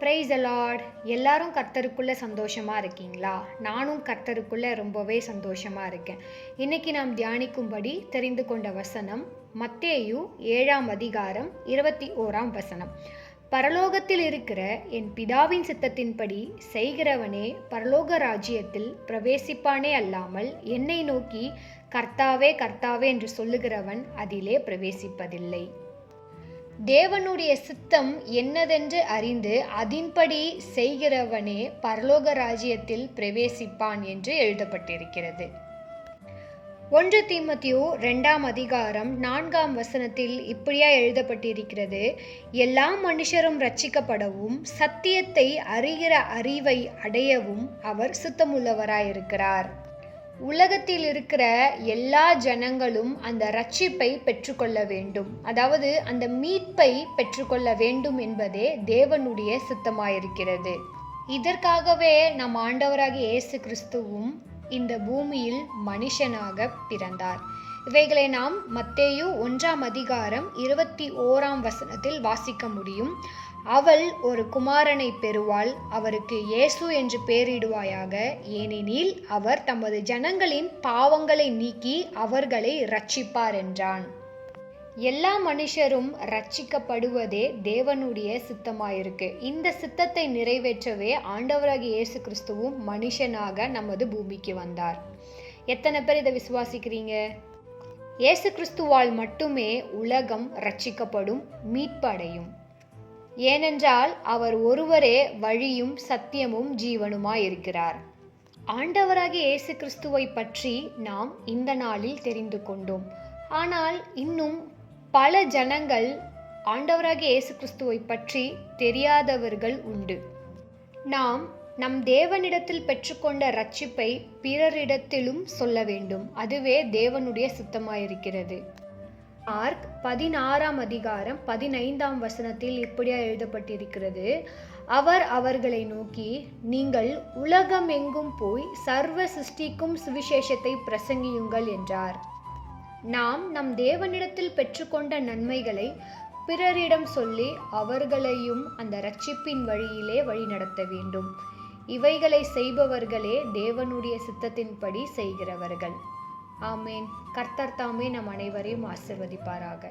Praise the Lord. எல்லாரும் கர்த்தருக்குள்ள சந்தோஷமா இருக்கீங்களா? நானும் கர்த்தருக்குள்ள ரொம்பவே சந்தோஷமா இருக்கேன். இன்னைக்கு நாம் தியானிக்கும்படி தெரிந்து கொண்ட வசனம் மத்தேயு 7ஆம் அதிகாரம் 21ஆம் வசனம். பரலோகத்தில் இருக்கிற என் பிதாவின் சித்தத்தின்படி செய்கிறவனே பரலோக ராஜ்யத்தில் பிரவேசிப்பானே அல்லாமல் என்னை நோக்கி கர்த்தாவே கர்த்தாவே என்று சொல்லுகிறவன் அதிலே பிரவேசிப்பதில்லை. தேவனுடைய சித்தம் என்னதென்று அறிந்து அதின்படி செய்கிறவனே பரலோக ராஜ்யத்தில் பிரவேசிப்பான் என்று எழுதப்பட்டிருக்கிறது. 1 தீமோத்தேயு 2ஆம் அதிகாரம் 4ஆம் வசனத்தில் இப்படியா எழுதப்பட்டிருக்கிறது: எல்லா மனுஷரும் ரட்சிக்கப்படவும் சத்தியத்தை அறிகிற அறிவை அடையவும் அவர் சித்தமுள்ளவராயிருக்கிறார். உலகத்தில் இருக்கிற எல்லா ஜனங்களும் அந்த ரட்சிப்பை பெற்றுக்கொள்ள வேண்டும், அதாவது அந்த மீட்பை பெற்றுக்கொள்ள வேண்டும் என்பதே தேவனுடைய சித்தமாயிருக்கிறது. இதற்காகவே நம் ஆண்டவராகிய இயேசு கிறிஸ்துவும் இந்த பூமியில் மனுஷனாக பிறந்தார். இவைகளை நாம் மத்தேயு 1ஆம் அதிகாரம் 21ஆம் வசனத்தில் வாசிக்க முடியும். அவள் ஒரு குமாரனை பெறுவாள், அவருக்கு இயேசு என்று பெயரிடுவாயாக, ஏனெனில் அவர் தமது ஜனங்களின் பாவங்களை நீக்கி அவர்களை இரட்சிப்பார் என்றான். எல்லா மனுஷரும் ரட்சிக்கப்படுவதே தேவனுடைய சித்தமாயிருக்கு. இந்த சித்தத்தை நிறைவேற்றவே ஆண்டவராகிய இயேசு கிறிஸ்துவும் மனுஷனாக நமது பூமிக்கு வந்தார். எத்தனை பேர் இதை விசுவாசிக்கிறீங்க? இயேசு கிறிஸ்துவால் மட்டுமே உலகம் ரட்சிக்கப்படும், மீட்பு அடையும். ஏனென்றால் அவர் ஒருவரே வழியும் சத்தியமும் ஜீவனுமாயிருக்கிறார். ஆண்டவராகிய இயேசு கிறிஸ்துவை பற்றி நாம் இந்த நாளில் தெரிந்து கொண்டோம். ஆனால் இன்னும் பல ஜனங்கள் ஆண்டவராகிய இயேசு கிறிஸ்துவை பற்றி தெரியாதவர்கள் உண்டு. நாம் நம் தேவனிடத்தில் பெற்றுக்கொண்ட ரட்சிப்பை பிறரிடத்திலும் சொல்ல வேண்டும். அதுவே தேவனுடைய சித்தமாயிருக்கிறது. மார்க் 16ஆம் அதிகாரம் 15ஆம் வசனத்தில் இப்படியா எழுதப்பட்டிருக்கிறது: அவர் அவர்களை நோக்கி, நீங்கள் உலகம் எங்கும் போய் சர்வ சிருஷ்டிக்கும் சுவிசேஷத்தை பிரசங்கியுங்கள் என்றார். நாம் நம் தேவனிடத்தில் பெற்றுக்கொண்ட நன்மைகளை பிறரிடம் சொல்லி அவர்களையும் அந்த இரட்சிப்பின் வழியிலே வழிநடத்த வேண்டும். இவைகளை செய்பவர்களே தேவனுடைய சித்தத்தின்படி செய்கிறவர்கள். ஆமேன். கர்த்தர் தாமே நம் அனைவரையும் ஆசீர்வதிப்பாராக.